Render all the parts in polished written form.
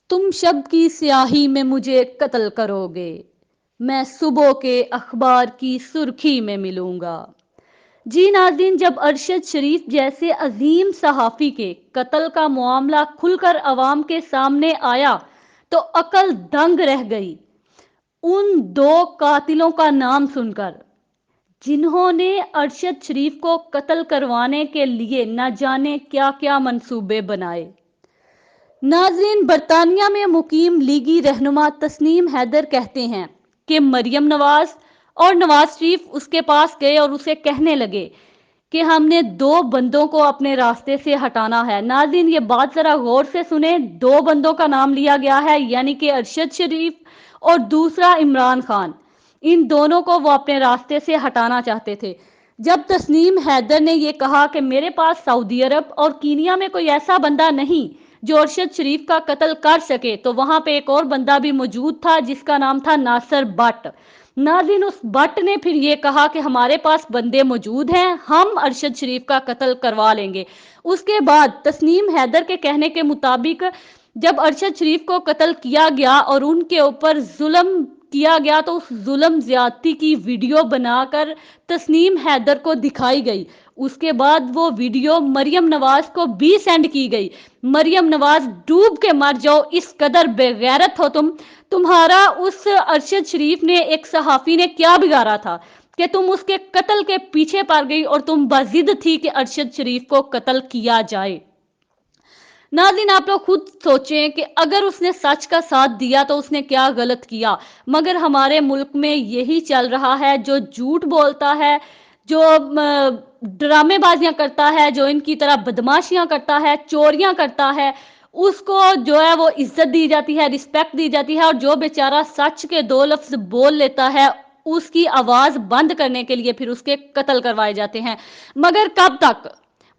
تم شب کی سیاہی میں مجھے قتل کرو گے، میں صبح کے اخبار کی سرخی میں ملوں گا۔ جی ناظرین، جب ارشد شریف جیسے عظیم صحافی کے قتل کا معاملہ کھل کر عوام کے سامنے آیا تو عقل دنگ رہ گئی ان دو قاتلوں کا نام سن کر جنہوں نے ارشد شریف کو قتل کروانے کے لیے نہ جانے کیا کیا منصوبے بنائے۔ ناظرین، برطانیہ میں مقیم لیگی رہنما تسنیم حیدر کہتے ہیں کہ مریم نواز اور نواز شریف اس کے پاس گئے اور اسے کہنے لگے کہ ہم نے دو بندوں کو اپنے راستے سے ہٹانا ہے۔ ناظرین، یہ بات ذرا غور سے سنیں، دو بندوں کا نام لیا گیا ہے، یعنی کہ ارشد شریف اور دوسرا عمران خان۔ ان دونوں کو وہ اپنے راستے سے ہٹانا چاہتے تھے۔ جب تسنیم حیدر نے یہ کہا کہ میرے پاس سعودی عرب اور کینیا میں کوئی ایسا بندہ نہیں جو ارشد شریف کا قتل کر سکے، تو وہاں پہ ایک اور بندہ بھی موجود تھا جس کا نام تھا ناصر بٹ۔ ناظرین، اس بٹ نے پھر یہ کہا کہ ہمارے پاس بندے موجود ہیں، ہم ارشد شریف کا قتل کروا لیں گے۔ اس کے بعد تسنیم حیدر کے کہنے کے مطابق جب ارشد شریف کو قتل کیا گیا اور ان کے اوپر ظلم کیا گیا تو اس ظلم زیادتی کی ویڈیو بنا کر تسنیم حیدر کو دکھائی گئی۔ اس کے بعد وہ ویڈیو مریم نواز کو بھی سینڈ کی گئی۔ مریم نواز، ڈوب کے مر جاؤ، اس قدر بے غیرت ہو تم۔ تمہارا اس ارشد شریف نے، ایک صحافی نے، کیا بگاڑا تھا کہ تم اس کے قتل کے پیچھے پڑ گئی اور تم بضد تھی کہ ارشد شریف کو قتل کیا جائے۔ ناظرین، آپ لوگ خود سوچیں کہ اگر اس نے سچ کا ساتھ دیا تو اس نے کیا غلط کیا۔ مگر ہمارے ملک میں یہی چل رہا ہے، جو جھوٹ بولتا ہے، جو ڈرامے بازیاں کرتا ہے، جو ان کی طرح بدماشیاں کرتا ہے، چوریاں کرتا ہے، اس کو جو ہے وہ عزت دی جاتی ہے، رسپیکٹ دی جاتی ہے، اور جو بیچارہ سچ کے دو لفظ بول لیتا ہے اس کی آواز بند کرنے کے لیے پھر اس کے قتل کروائے جاتے ہیں۔ مگر کب تک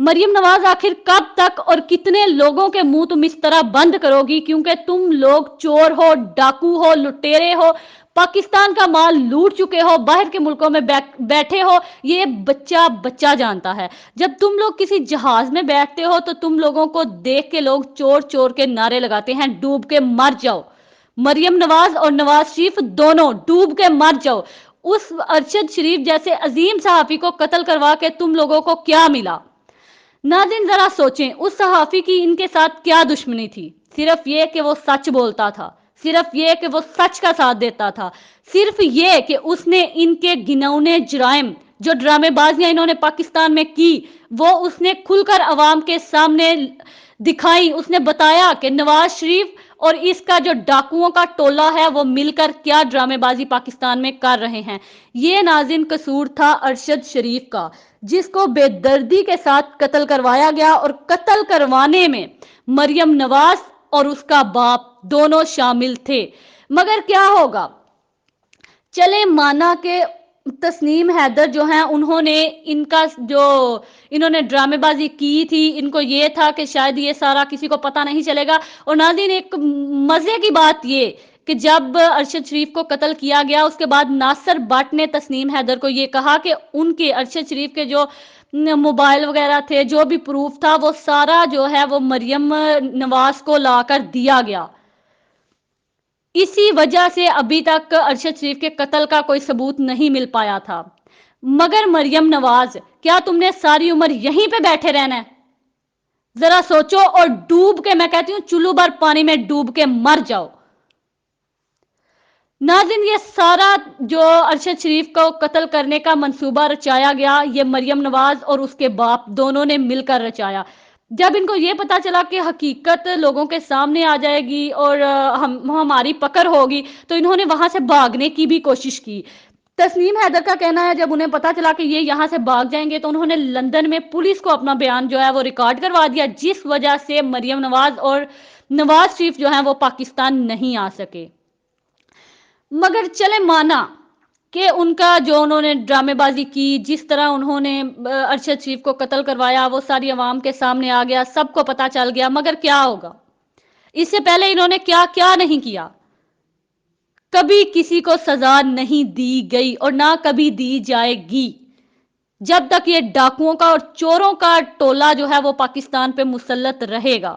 مریم نواز، آخر کب تک اور کتنے لوگوں کے منہ تم اس طرح بند کرو گی؟ کیونکہ تم لوگ چور ہو، ڈاکو ہو، لٹیرے ہو، پاکستان کا مال لوٹ چکے ہو، باہر کے ملکوں میں بیٹھے ہو، یہ بچہ جانتا ہے۔ جب تم لوگ کسی جہاز میں بیٹھتے ہو تو تم لوگوں کو دیکھ کے لوگ چور چور کے نعرے لگاتے ہیں، ڈوب کے مر جاؤ۔ مریم نواز اور نواز شریف دونوں ڈوب کے مر جاؤ۔ اس ارشد شریف جیسے عظیم صحافی کو قتل کروا کے تم لوگوں کو کیا ملا؟ ناظرین، ذرا سوچیں، اس صحافی کی ان کے ساتھ کیا دشمنی تھی؟ صرف یہ کہ وہ سچ بولتا تھا، صرف یہ کہ وہ سچ کا ساتھ دیتا تھا، صرف یہ کہ اس نے ان کے گھناؤنے جرائم، جو ڈرامے بازیاں انہوں نے پاکستان میں کی، وہ اس نے کھل کر عوام کے سامنے دکھائی۔ اس نے بتایا کہ نواز شریف اور اس کا جو ڈاکوؤں کا ٹولہ ہے وہ مل کر کیا ڈرامے بازی پاکستان میں کر رہے ہیں۔ یہ ناظرین قصور تھا ارشد شریف کا، جس کو بے دردی کے ساتھ قتل کروایا گیا، اور قتل کروانے میں مریم نواز اور اس کا باپ دونوں شامل تھے۔ مگر کیا ہوگا؟ چلے مانا کہ تسنیم حیدر جو ہیں انہوں نے ڈرامے بازی کی تھی، ان کو یہ تھا کہ شاید یہ سارا کسی کو پتہ نہیں چلے گا۔ اور ناظرین، ایک مزے کی بات یہ کہ جب ارشد شریف کو قتل کیا گیا اس کے بعد ناصر بٹ نے تسنیم حیدر کو یہ کہا کہ ان کے ارشد شریف کے جو موبائل وغیرہ تھے، جو بھی پروف تھا، وہ سارا جو ہے وہ مریم نواز کو لا کر دیا گیا۔ اسی وجہ سے ابھی تک ارشد شریف کے قتل کا کوئی ثبوت نہیں مل پایا تھا۔ مگر مریم نواز، کیا تم نے ساری عمر یہیں پہ بیٹھے رہنا ہے؟ ذرا سوچو اور ڈوب کے، میں کہتی ہوں چلو بھر پانی میں ڈوب کے مر جاؤ۔ ناظرین، یہ سارا جو ارشد شریف کو قتل کرنے کا منصوبہ رچایا گیا، یہ مریم نواز اور اس کے باپ دونوں نے مل کر رچایا۔ جب ان کو یہ پتا چلا کہ حقیقت لوگوں کے سامنے آ جائے گی اور ہماری پکڑ ہوگی، تو انہوں نے وہاں سے بھاگنے کی بھی کوشش کی۔ تسنیم حیدر کا کہنا ہے جب انہیں پتا چلا کہ یہ یہاں سے بھاگ جائیں گے تو انہوں نے لندن میں پولیس کو اپنا بیان جو ہے وہ ریکارڈ کروا دیا، جس وجہ سے مریم نواز اور نواز شریف جو ہیں وہ پاکستان نہیں آ سکے۔ مگر چلے مانا کہ ان کا جو انہوں نے ڈرامے بازی کی، جس طرح انہوں نے ارشد شریف کو قتل کروایا، وہ ساری عوام کے سامنے آ گیا، سب کو پتا چل گیا۔ مگر کیا ہوگا؟ اس سے پہلے انہوں نے کیا کیا نہیں کیا؟ کبھی کسی کو سزا نہیں دی گئی اور نہ کبھی دی جائے گی جب تک یہ ڈاکوؤں کا اور چوروں کا ٹولہ جو ہے وہ پاکستان پہ مسلط رہے گا۔